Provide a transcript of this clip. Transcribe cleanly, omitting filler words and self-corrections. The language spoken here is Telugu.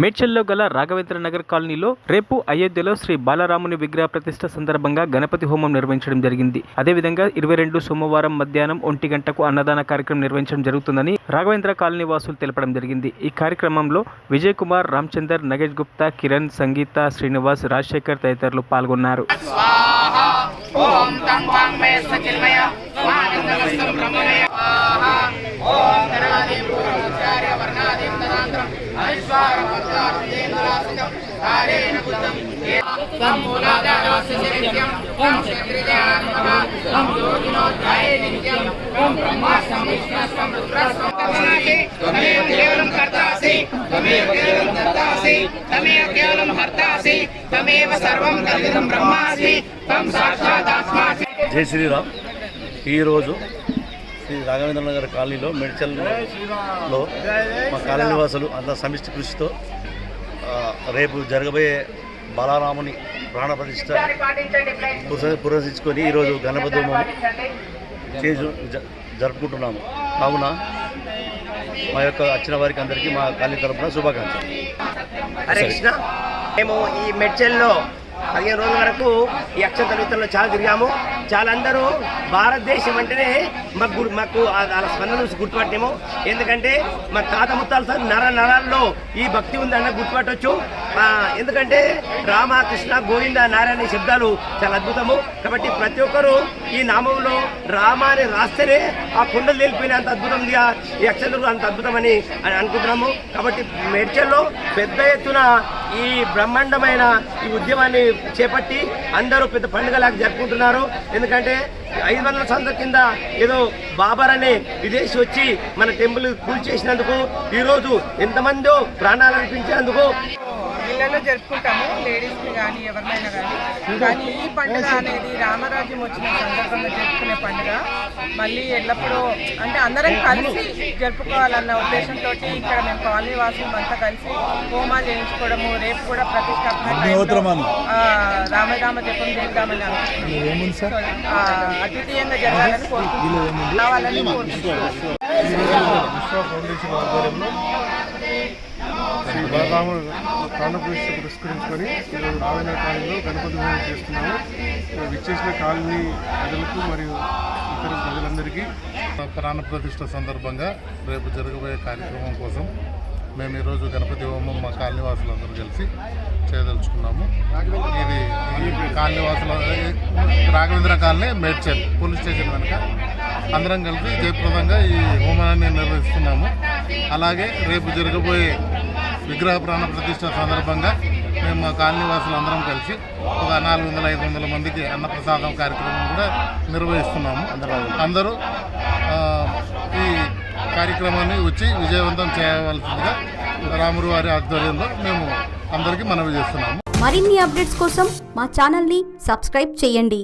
మేడ్చల్లో గల రాఘవేంద్ర నగర్ కాలనీలో రేపు అయోధ్యలో శ్రీ బాలరాముని విగ్రహ ప్రతిష్ఠ సందర్భంగా గణపతి హోమం నిర్వహించడం జరిగింది. అదేవిధంగా 22 సోమవారం మధ్యాహ్నం 1 గంటకు అన్నదాన కార్యక్రమం నిర్వహించడం జరుగుతుందని రాఘవేంద్ర కాలనీ వాసులు తెలపడం జరిగింది. ఈ కార్యక్రమంలో విజయ్ కుమార్, రామచందర్, నగేష్ గుప్తా, కిరణ్, సంగీత, శ్రీనివాస్, రాజశేఖర్ తదితరులు పాల్గొన్నారు. జై శ్రీరామ్. ఈరోజు శ్రీ రాఘవేంద్ర నగర్ కాలనీలో మేడ్చల్లో మా కాలనీ వాసులు అంత సమిష్టి కృషితో రేపు జరగబోయే బాలరాముని ప్రాణప్రతిష్ఠ పురస్కరించుకొని ఈరోజు గణపతి హోమం జరుపుకుంటున్నాము. కావున మా యొక్క వచ్చిన వారికి అందరికీ మా కాలనీ తరపున శుభాకాంక్షలు. హరే కృష్ణ. మేము ఈ మేడ్చల్లో 15 రోజుల వరకు ఈ అక్షంతల వృత్తంలో చాలా తిరిగాము. చాలా అందరూ భారతదేశం అంటేనే మాకు అలా స్పందన చూసి గుర్తుపట్టాము. ఎందుకంటే మా తాత ముత్తాల సార్ నరాల్లో ఈ భక్తి ఉందన్న గుర్తుపట్టవచ్చు. ఎందుకంటే రామ, కృష్ణ, గోవింద, నారాయణ శబ్దాలు చాలా అద్భుతము. కాబట్టి ప్రతి ఒక్కరూ ఈ నామంలో రామ అని రాస్తేనే ఆ కొండలు తెలిపినంత అద్భుతం ఈ అక్షంతలు అంత అద్భుతమని అనుకుంటున్నాము. కాబట్టి మేడ్చల్లో పెద్ద ఎత్తున ఈ బ్రహ్మాండమైన ఈ ఉద్యమాన్ని చేపట్టి అందరూ పెద్ద పండుగలాగా జరుపుకుంటున్నారు. ఎందుకంటే 500 సంవత్సరాల కింద ఏదో బాబర్ అనే విదేశీ వచ్చి మన టెంపుల్ కూల్చేసినందుకు ఈరోజు ఎంతమందో ప్రాణాలు అర్పించినందుకు ఇళ్లలో జరుపుకుంటాము, లేడీస్ని కానీ ఎవరినైనా కానీ ఈ పండుగ అనేది రామరాజ్యం వచ్చిన సందర్భంగా జరుపుకునే పండుగ. మళ్ళీ ఎల్లప్పుడూ అంటే అందరం కలిసి జరుపుకోవాలన్న ఉద్దేశంతో ఇక్కడ మేము కాలనీ వాసులు అంతా కలిసి హోమాలు చేయించుకోవడము, రేపు కూడా ప్రతిష్టాపన రామరామ జపం చేద్దామని అద్వితీయంగా జరగాలని కోరుకుంటున్నాం, కావాలని కోరుకుంటున్నాం. శ్రీ బాలరాముడు ప్రాణప్రతిష్ఠ పురస్కరించుకొని ఈరోజు రాఘవేంద్ర కాలనీలో గణపతి హోమం చేస్తున్నాము. విచ్చేసిన కాలనీ ప్రజలకు మరియు ఇతర ప్రజలందరికీ ప్రాణప్రతిష్ఠ సందర్భంగా రేపు జరగబోయే కార్యక్రమం కోసం మేము ఈరోజు గణపతి హోమం మా కాలనీ వాసులందరూ కలిసి చేయదలుచుకున్నాము. ఇది కాలనీ వాసుల Raghavendra colony Medchal police station వెనుక అందరం కలిసి జయప్రదంగా ఈ హోమాన్ని నిర్వహిస్తున్నాము. అలాగే రేపు జరగబోయే విగ్రహ ప్రాణ ప్రతిష్ఠ సందర్భంగా మేము మా కాలనీ వాసులు అందరం కలిసి ఒక 400-500 మందికి అన్నప్రసాదం కార్యక్రమం కూడా నిర్వహిస్తున్నాము. అందరూ ఈ కార్యక్రమాన్ని వచ్చి విజయవంతం చేయవలసిందిగా రాముడు వారి ఆధ్వర్యంలో మేము అందరికీ మనవి చేస్తున్నాము. మరిన్ని అప్డేట్స్ కోసం మా ఛానల్ని సబ్స్క్రైబ్ చేయండి.